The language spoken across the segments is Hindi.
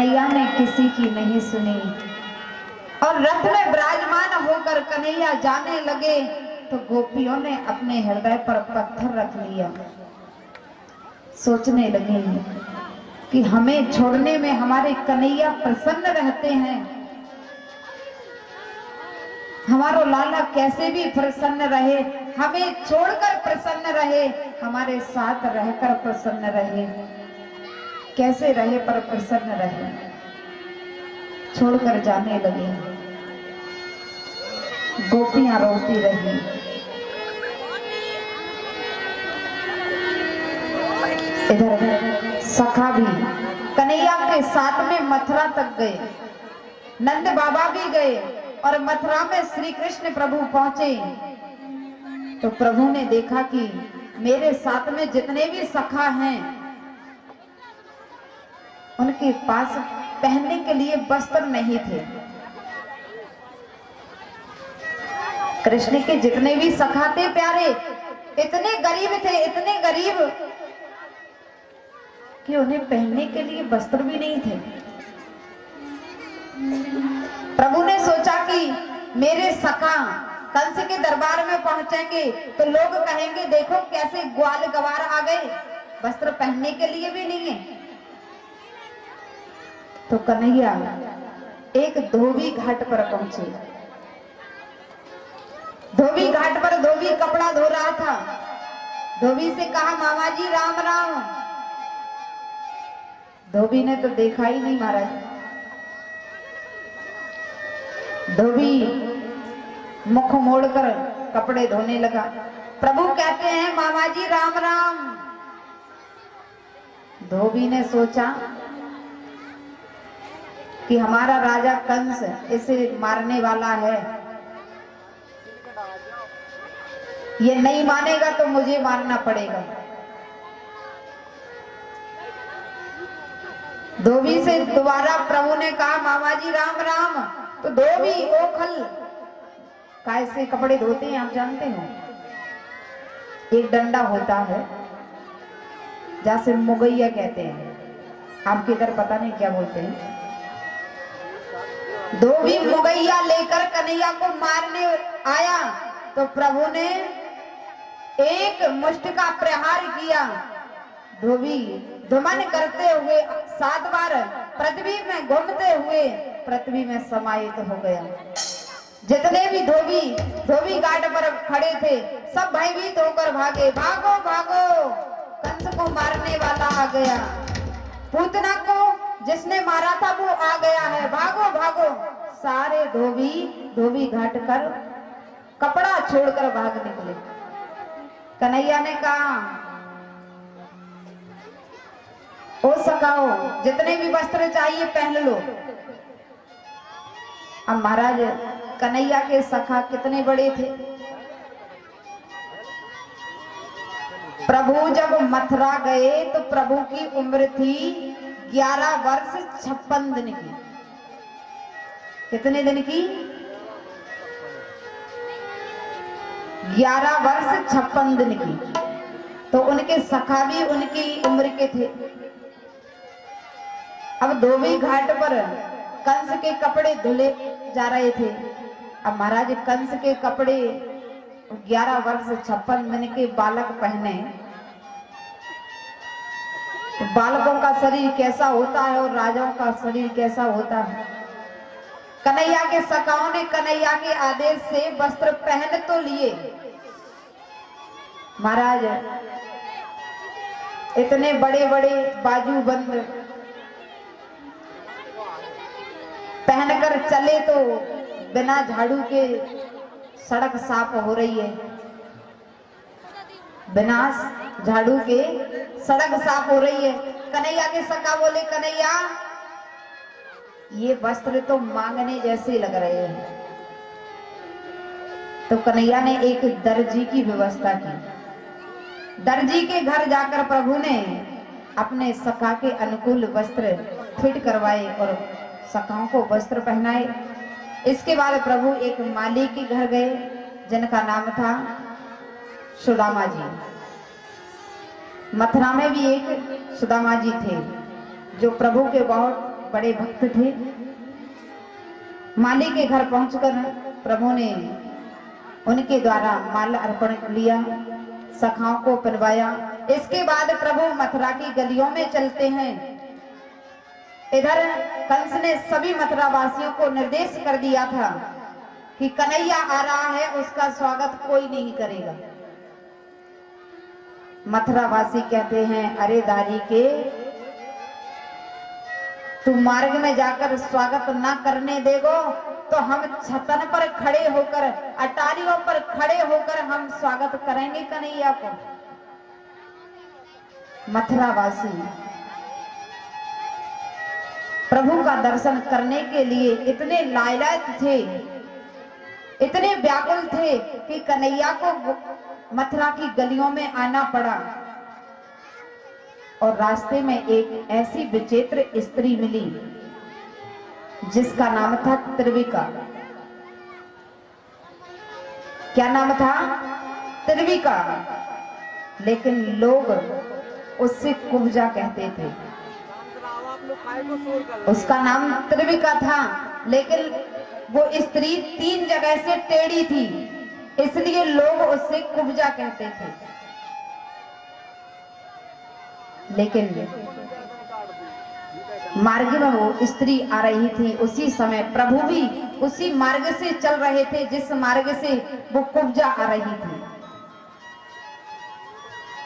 कन्हैया ने किसी की नहीं सुनी और रथ में विराजमान होकर कन्हैया जाने लगे तो गोपियों ने अपने हृदय पर पत्थर रख लिया। सोचने लगे कि हमें छोड़ने में हमारे कन्हैया प्रसन्न रहते हैं, हमारा लाला कैसे भी प्रसन्न रहे, हमें छोड़कर प्रसन्न रहे, हमारे साथ रहकर प्रसन्न रहे, कैसे रहे पर प्रसन्न रहे। छोड़कर जाने लगे, गोपियां रोती रही। इधर सखा भी कन्हैया के साथ में मथुरा तक गए, नंद बाबा भी गए और मथुरा में श्री कृष्ण प्रभु पहुंचे तो प्रभु ने देखा कि मेरे साथ में जितने भी सखा हैं उनके पास पहनने के लिए वस्त्र नहीं थे। कृष्ण के जितने भी सखा थे प्यारे, इतने गरीब थे, इतने गरीब कि उन्हें पहनने के लिए वस्त्र भी नहीं थे। प्रभु ने सोचा कि मेरे सखा कंस के दरबार में पहुंचेंगे तो लोग कहेंगे देखो कैसे ग्वाल गवार आ गए, वस्त्र पहनने के लिए भी नहीं है। तो कन्हैया एक धोबी घाट पर पहुंचे। धोबी घाट पर धोबी कपड़ा धो रहा था। धोबी से कहा मामा जी राम राम। धोबी ने तो देखा ही नहीं महाराज। धोबी मुख मोड़कर कपड़े धोने लगा। प्रभु कहते हैं मामा जी राम राम। धोबी ने सोचा कि हमारा राजा कंस इसे मारने वाला है, ये नहीं मानेगा तो मुझे मारना पड़ेगा। धोबी से दोबारा प्रभु ने कहा मामा जी राम राम। तो धोबी ओखल कैसे कपड़े धोते हैं आप जानते हो? एक डंडा होता है जैसे मुगैया कहते हैं, आपके इधर पता नहीं क्या बोलते हैं। धोबी मुगैया लेकर कन्हैया को मारने आया तो प्रभु ने एक मुष्ट का प्रहार किया। धोबी धुमन करते हुए 7 बार पृथ्वी में घूमते हुए पृथ्वी में समाहित हो गया। जितने भी धोबी घाट पर खड़े थे सब भयभीत होकर भागे। भागो भागो, कंस को मारने वाला आ गया, पूतना को जिसने मारा था वो आ गया है, भागो भागो। सारे धोबी घाट कर कपड़ा छोड़कर भाग निकले। कन्हैया ने कहा ओ सखाओ जितने भी वस्त्र चाहिए पहन लो। अब महाराज कन्हैया के सखा कितने बड़े थे। प्रभु जब मथुरा गए तो प्रभु की उम्र थी 11 वर्ष 56 दिन की। कितने दिन की? 11 वर्ष 56 दिन की। तो उनके सखा भी उनकी उम्र के थे। अब धोबी घाट पर कंस के कपड़े धुले जा रहे थे। अब महाराज कंस के कपड़े 11 वर्ष 56 दिन के बालक पहने तो बालकों का शरीर कैसा होता है और राजाओं का शरीर कैसा होता है। कन्हैया के सखाओं ने कन्हैया के आदेश से वस्त्र पहन तो लिए। महाराज इतने बड़े बड़े बाजूबंद पहनकर चले तो बिना झाड़ू के सड़क साफ हो रही है। बिना झाड़ू के सड़क साफ हो रही है। कन्हैया के सखा बोले कन्हैया ये वस्त्र तो मांगने जैसे लग रहे हैं। तो कन्हैया ने एक दर्जी की व्यवस्था की। दर्जी के घर जाकर प्रभु ने अपने सखा के अनुकूल वस्त्र फिट करवाए और सखाओं को वस्त्र पहनाए। इसके बाद प्रभु एक माली के घर गए जिनका नाम था सुदामा जी। मथुरा में भी एक सुदामा जी थे जो प्रभु के बहुत बड़े भक्त थे। माली के घर पहुंचकर प्रभु ने उनके द्वारा माला अर्पण लिया, सखाओं को पहनवाया। इसके बाद प्रभु मथुरा की गलियों में चलते हैं। इधर कंस ने सभी मथुरा वासियों को निर्देश कर दिया था कि कन्हैया आ रहा है, उसका स्वागत कोई नहीं करेगा। मथुरा वासी कहते हैं, अरे दारी के, तू मार्ग में जाकर स्वागत ना करने देगो तो हम छतन पर खड़े होकर, अटारियों पर खड़े होकर हम स्वागत करेंगे कन्हैया को। मथुरा वासी प्रभु का दर्शन करने के लिए इतने लालायित थे, इतने व्याकुल थे कि कन्हैया को मथुरा की गलियों में आना पड़ा। और रास्ते में एक ऐसी विचित्र स्त्री मिली जिसका नाम था त्रिविका। क्या नाम था? त्रिविका। लेकिन लोग उससे कुब्जा कहते थे। उसका नाम त्रिविका था, लेकिन वो स्त्री 3 जगह से टेढ़ी थी, इसलिए लोग उससे कुब्जा कहते थे। लेकिन मार्ग में वो स्त्री आ रही थी। उसी समय प्रभु भी उसी मार्ग से चल रहे थे जिस मार्ग से वो कुब्जा आ रही थी।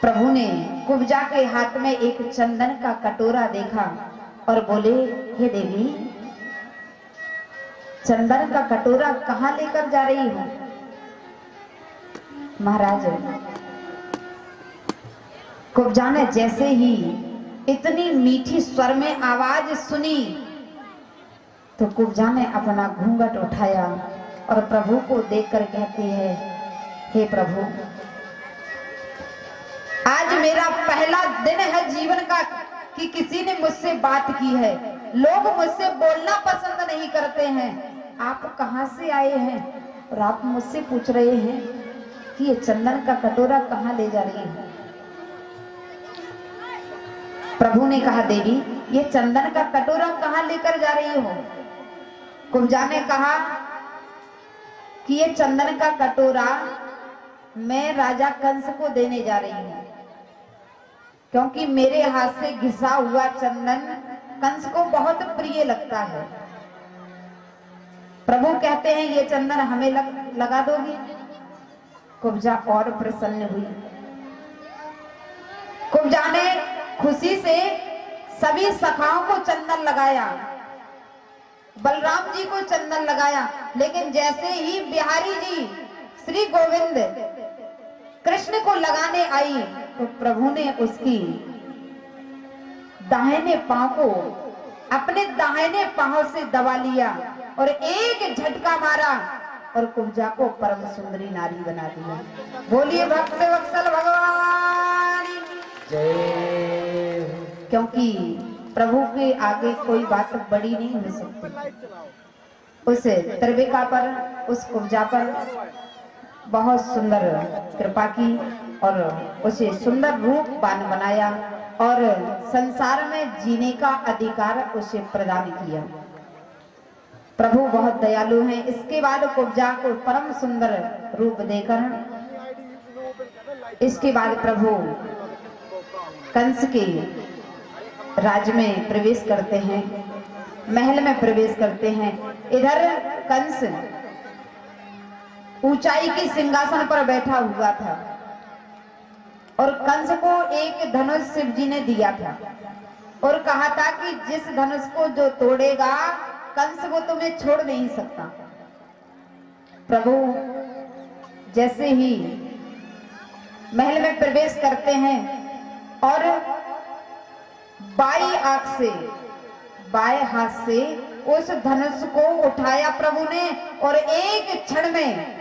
प्रभु ने कुब्जा के हाथ में एक चंदन का कटोरा देखा और बोले, हे देवी, चंदन का कटोरा कहां लेकर जा रही हो? महाराज, कुब्जा ने जैसे ही इतनी मीठी स्वर में आवाज सुनी तो कुब्जा ने अपना घूंघट उठाया और प्रभु को देखकर कहती है, हे प्रभु, आज मेरा पहला दिन है जीवन का कि किसी ने मुझसे बात की है। लोग मुझसे बोलना पसंद नहीं करते हैं। आप कहां से आए हैं और आप मुझसे पूछ रहे हैं कि ये चंदन का कटोरा कहां ले जा रही है? प्रभु ने कहा, देवी, ये चंदन का कटोरा कहां लेकर जा रही हो? कुब्जा ने कहा कि ये चंदन का कटोरा मैं राजा कंस को देने जा रही हूं, क्योंकि मेरे हाथ से घिसा हुआ चंदन कंस को बहुत प्रिय लगता है। प्रभु कहते हैं, ये चंदन हमें लगा दोगी? कुब्जा और प्रसन्न हुई। कुब्जा ने खुशी से सभी सखाओं को चंदन लगाया, बलराम जी को चंदन लगाया। लेकिन जैसे ही बिहारी जी श्री गोविंद कृष्ण को लगाने आई तो प्रभु ने उसकी दाहिने पांव को अपने दाहिने पांव से दबा लिया और एक झटका मारा और कुब्जा को परम सुंदरी नारी बना दिया। बोलिए भक्त वत्सल भगवान जय। क्योंकि प्रभु के आगे कोई बात बड़ी नहीं हो सकती। उस त्रिविका पर, उस कुब्जा पर बहुत सुंदर कृपा की और उसे सुंदर रूपवान बनाया और संसार में जीने का अधिकार उसे प्रदान किया। प्रभु बहुत दयालु हैं। इसके बाद कुब्जा को परम सुंदर रूप देकर इसके बाद प्रभु कंस के राज्य में प्रवेश करते हैं, महल में प्रवेश करते हैं। इधर कंस ऊंचाई के सिंहासन पर बैठा हुआ था और कंस को एक धनुष शिव जी ने दिया था और कहा था कि जिस धनुष को जो तोड़ेगा कंस वो तुम्हें छोड़ नहीं सकता। प्रभु जैसे ही महल में प्रवेश करते हैं और बाई आंख से, बाएं हाथ से उस धनुष को उठाया प्रभु ने और एक क्षण में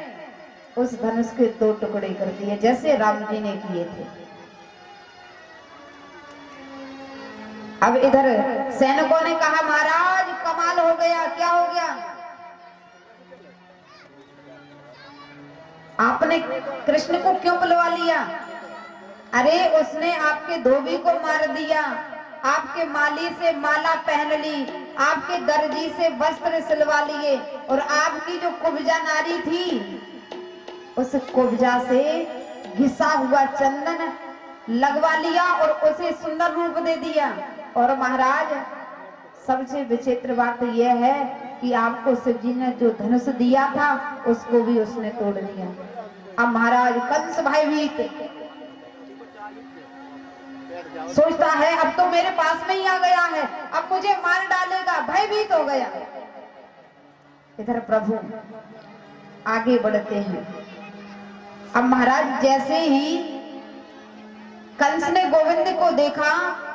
उस धनुष के 2 टुकड़े कर दिए, जैसे राम जी ने किए थे। अब इधर सैनिकों ने कहा, महाराज कमाल हो गया। क्या हो गया? आपने कृष्ण को क्यों बुलवा लिया? अरे उसने आपके धोबी को मार दिया, आपके माली से माला पहन ली, आपके दर्जी से वस्त्र सिलवा लिए और आपकी जो कुब्जा नारी थी उस कुब्जा से घिसा हुआ चंदन लगवा लिया और उसे सुंदर रूप दे दिया। और महाराज सबसे विचित्र बात यह है कि आपको शिव जी ने जो धनुष दिया था उसको भी उसने तोड़ दिया। अब महाराज कंस भयभीत सोचता है अब तो मेरे पास में ही आ गया है, अब मुझे मार डालेगा, भयभीत हो गया। इधर प्रभु आगे बढ़ते हैं। अब महाराज जैसे ही कंस ने गोविंद को देखा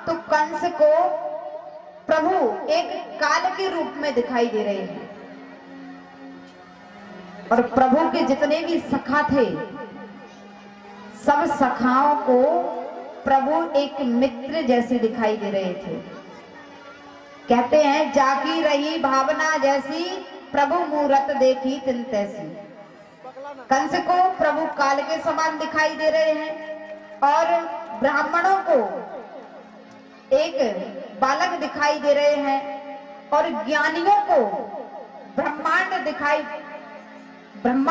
तो कंस को प्रभु एक काल के रूप में दिखाई दे रहे हैं और प्रभु के जितने भी सखा थे सब सखाओं को प्रभु एक मित्र जैसे दिखाई दे रहे थे। कहते हैं जाकी रही भावना जैसी प्रभु मूरत देखी तिन तैसी। कंस को प्रभु काल के समान दिखाई दे रहे हैं और ब्राह्मणों को एक बालक दिखाई दे रहे हैं और ज्ञानियों को ब्रह्मा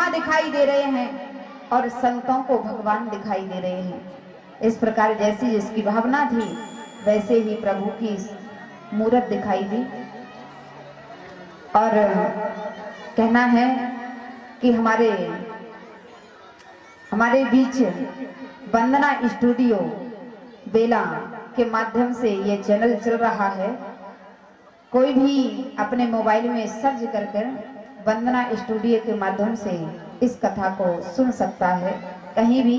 दिखाई दे रहे हैं और संतों को भगवान दिखाई दे रहे हैं। इस प्रकार जैसी जिसकी भावना थी वैसे ही प्रभु की मूरत दिखाई दी। और कहना है कि हमारे बीच वंदना स्टूडियो बेला के माध्यम से ये चैनल चल रहा है। कोई भी अपने मोबाइल में सर्च कर वंदना स्टूडियो के माध्यम से इस कथा को सुन सकता है। कहीं भी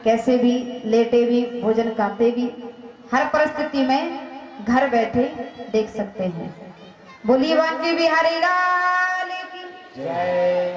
कैसे भी लेटे भी भोजन खाते भी हर परिस्थिति में घर बैठे देख सकते हैं। बोलिए बांके बिहारी लाल की जय।